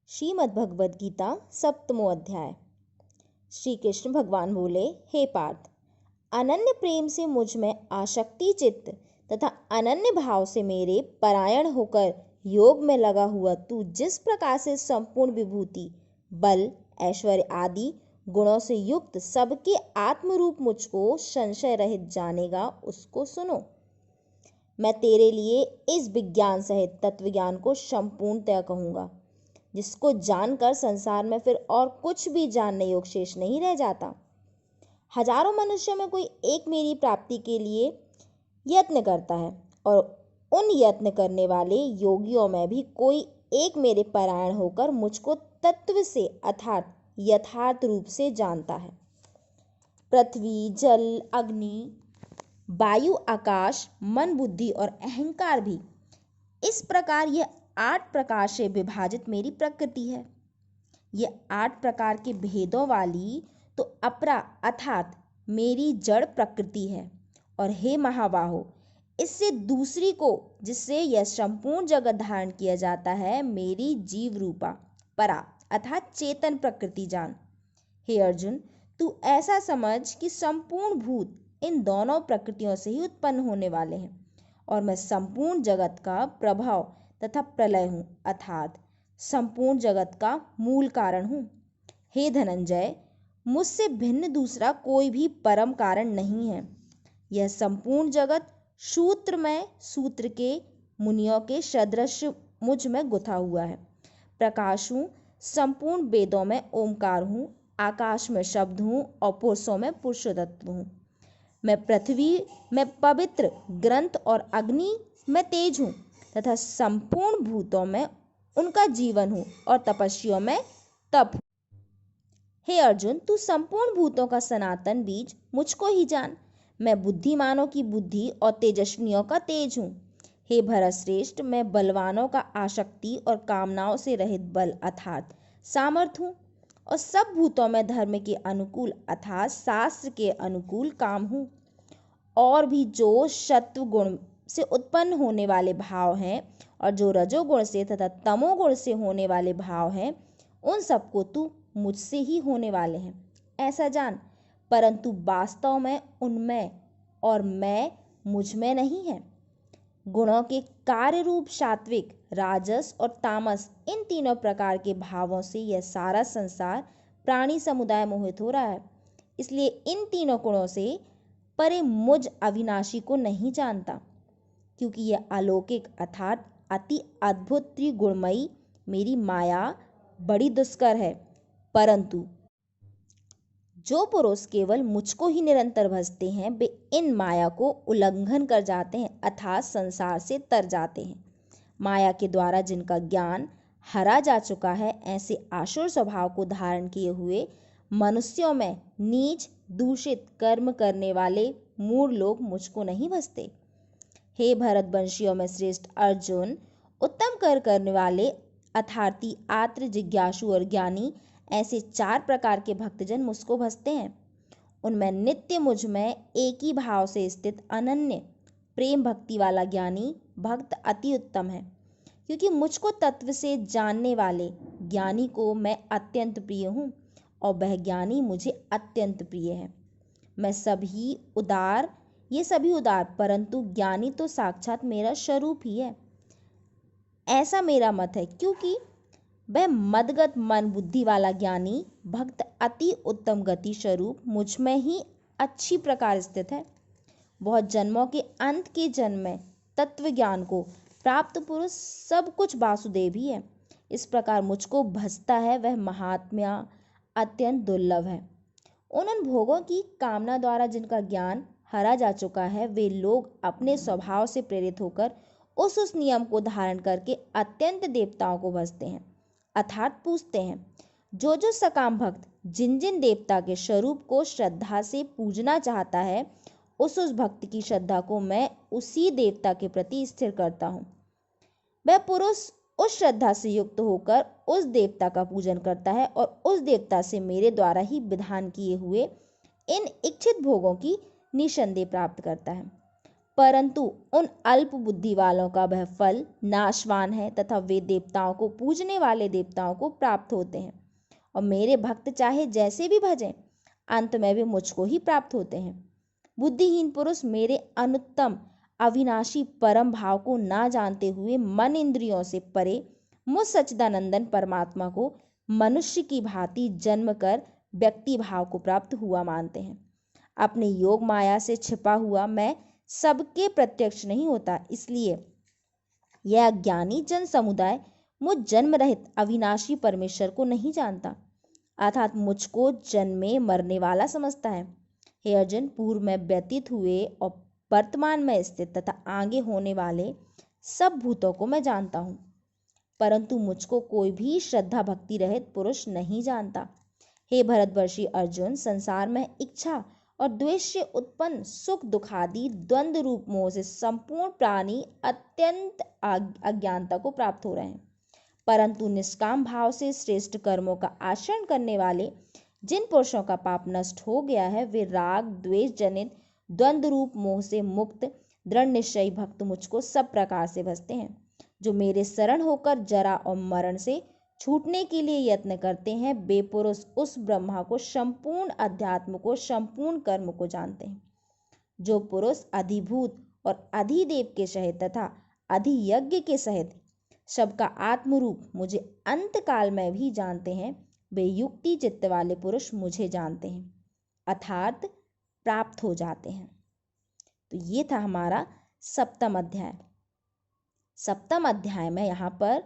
श्रीमद् भगवद गीता सप्तमो अध्याय। श्री कृष्ण भगवान बोले, हे पार्थ, अनन्य प्रेम से मुझ में आसक्ति चित्त तथा अनन्य भाव से मेरे परायण होकर योग में लगा हुआ तू जिस प्रकार से संपूर्ण विभूति, बल, ऐश्वर्य आदि गुणों से युक्त सबके आत्मरूप मुझको संशय रहित जानेगा, उसको सुनो। मैं तेरे लिए इस विज्ञान सहित तत्वज्ञान को संपूर्णतया कहूँगा, जिसको जानकर संसार में फिर और कुछ भी जानने योग्य शेष नहीं रह जाता। हजारों मनुष्यों में कोई एक मेरी प्राप्ति के लिए यत्न करता है, और उन यत्न करने वाले योगियों में भी कोई एक मेरे परायण होकर मुझको तत्व से अर्थात यथार्थ रूप से जानता है। पृथ्वी, जल, अग्नि, वायु, आकाश, मन, बुद्धि और अहंकार भी इस प्रकार यह 8 प्रकार से विभाजित मेरी प्रकृति है। ये 8 प्रकार के भेदों वाली तो अपरा अर्थात मेरी जड़ प्रकृति है। और हे महाबाहो, इससे दूसरी को जिससे यह संपूर्ण जगत धारण किया जाता है, मेरी जीव रूपा परा अर्थात चेतन प्रकृति जान। हे अर्जुन, तू ऐसा समझ कि संपूर्ण भूत इन दोनों प्रकृतियों से ही उत्पन्न होने वाले हैं, और मैं संपूर्ण जगत का प्रभाव तथा प्रलय हूँ अर्थात संपूर्ण जगत का मूल कारण हूँ। हे धनंजय, मुझसे भिन्न दूसरा कोई भी परम कारण नहीं है। यह संपूर्ण जगत सूत्र में सूत्र के मुनियों के सदृश मुझ में गुथा हुआ है। प्रकाश हूँ, संपूर्ण वेदों में ओमकार हूँ, आकाश में शब्द हूँ और पुरुषों में पुरुषोत्तम हूँ। मैं पृथ्वी में पवित्र ग्रंथ और अग्नि में तेज हूँ तथा संपूर्ण भूतों में उनका जीवन हूँ और तपस्वियों में तप हूँ। हे अर्जुन, तू संपूर्ण भूतों का सनातन बीज मुझको ही जान। मैं बुद्धिमानों की बुद्धि और तेजस्वियों का तेज हूँ। हे भरतश्रेष्ठ, मैं बलवानों का आसक्ति और कामनाओं से रहित बल अर्थात सामर्थ्य हूँ, और सब भूतों में धर्म के अनुकूल अर्थात शास्त्र के अनुकूल काम हूँ। और भी जो सत्व गुण से उत्पन्न होने वाले भाव हैं और जो रजोगुण से तथा तमोगुण से होने वाले भाव हैं, उन सबको तू मुझसे ही होने वाले हैं, ऐसा जान। परंतु वास्तव में उनमें और मैं मुझ में नहीं है। गुणों के कार्य रूप सात्विक, राजस और तामस, इन तीनों प्रकार के भावों से यह सारा संसार प्राणी समुदाय मोहित हो रहा है। इसलिए इन तीनों गुणों से परे मुझ अविनाशी को नहीं जानता, क्योंकि यह अलौकिक अर्थात अति अद्भुत त्रिगुणमयी मेरी माया बड़ी दुष्कर है। परंतु जो पुरुष केवल मुझको ही निरंतर भजते हैं, वे इन माया को उल्लंघन कर जाते हैं अर्थात संसार से तर जाते हैं। माया के द्वारा जिनका ज्ञान हरा जा चुका है, ऐसे आसुर स्वभाव को धारण किए हुए मनुष्यों में नीच दूषित कर्म करने वाले मूढ़ लोग मुझको नहीं भजते। हे भरतवंशियों में श्रेष्ठ अर्जुन, उत्तम कर्म करने वाले अर्थार्थी, आत्र, जिज्ञासु और ज्ञानी, ऐसे 4 प्रकार के भक्तजन मुझको भजते हैं। उनमें नित्य मुझ में एक ही भाव से स्थित अनन्य प्रेम भक्ति वाला ज्ञानी भक्त अति उत्तम है, क्योंकि मुझको तत्व से जानने वाले ज्ञानी को मैं अत्यंत प्रिय हूँ और वह ज्ञानी मुझे अत्यंत प्रिय है। मैं ये सभी उदार, परंतु ज्ञानी तो साक्षात मेरा स्वरूप ही है, ऐसा मेरा मत है, क्योंकि वह मदगत मन बुद्धि वाला ज्ञानी भक्त अति उत्तम गति स्वरूप मुझ में ही अच्छी प्रकार स्थित है। बहुत जन्मों के अंत के जन्म में तत्व ज्ञान को प्राप्त पुरुष सब कुछ वासुदेव ही है। इस प्रकार मुझको भजता है, वह महात्म्य अत्यंत दुर्लभ है। उन भोगों की कामना द्वारा जिनका ज्ञान हरा जा चुका है, वे लोग अपने स्वभाव से प्रेरित होकर उस नियम को धारण करके अत्यंत देवताओं को भजते हैं अर्थात पूजते हैं। जो सकाम भक्त जिन जिन देवता के स्वरूप को श्रद्धा से पूजना चाहता है, उस भक्त की श्रद्धा को मैं उसी देवता के प्रति स्थिर करता हूँ। वह पुरुष उस श्रद्धा से युक्त होकर उस देवता का पूजन करता है और उस देवता से मेरे द्वारा ही विधान किए हुए इन इच्छित भोगों की निसंदेह प्राप्त करता है। परंतु उन अल्प बुद्धि वालों का वह फल नाशवान है तथा वे देवताओं को पूजने वाले देवताओं को प्राप्त होते हैं, और मेरे भक्त चाहे जैसे भी भजें अंत में वे मुझको ही प्राप्त होते हैं। बुद्धिहीन पुरुष मेरे अनुत्तम अविनाशी परम भाव को ना जानते हुए मन इंद्रियों से परे मुझ सच्चिदानंदन परमात्मा को मनुष्य की भांति जन्म कर व्यक्ति भाव को प्राप्त हुआ मानते हैं। अपने योग माया से छिपा हुआ मैं सबके प्रत्यक्ष नहीं होता, इसलिए यह अज्ञानी जन समुदाय मुझ जन्म रहित अविनाशी परमेश्वर को नहीं जानता, अर्थात मुझको जन्मे मरने वाला समझता है। हे अर्जुन, पूर्व में व्यतीत हुए और वर्तमान में स्थित तथा आगे होने वाले सब भूतों को मैं जानता हूँ, परंतु मुझको कोई भी श्रद्धा भक्ति रहित पुरुष नहीं जानता। हे भरतवर्षी अर्जुन, संसार में इच्छा और द्वेष से उत्पन्न सुख दुखादि द्वंद्व रूप मोह से संपूर्ण प्राणी अत्यंत अज्ञानता को प्राप्त हो रहे हैं, परंतु निष्काम भाव से श्रेष्ठ कर्मों का आचरण करने वाले जिन पुरुषों का पाप नष्ट हो गया है, वे राग द्वेष जनित द्वंद्व रूप मोह से मुक्त दृढ़ निश्चयी भक्त मुझको सब प्रकार से भजते हैं। जो मेरे शरण होकर जरा और मरण से छूटने के लिए यत्न करते हैं, वे पुरुष उस ब्रह्मा को, संपूर्ण अध्यात्म को, संपूर्ण कर्म को जानते हैं। जो पुरुष अधिभूत और अधिदेव के सहित तथा अधियज्ञ के सहित सबका आत्मरूप मुझे अंत काल में भी जानते हैं, वे युक्ति चित्त वाले पुरुष मुझे जानते हैं, अर्थात प्राप्त हो जाते हैं। तो ये था हमारा सप्तम अध्याय। सप्तम अध्याय में यहाँ पर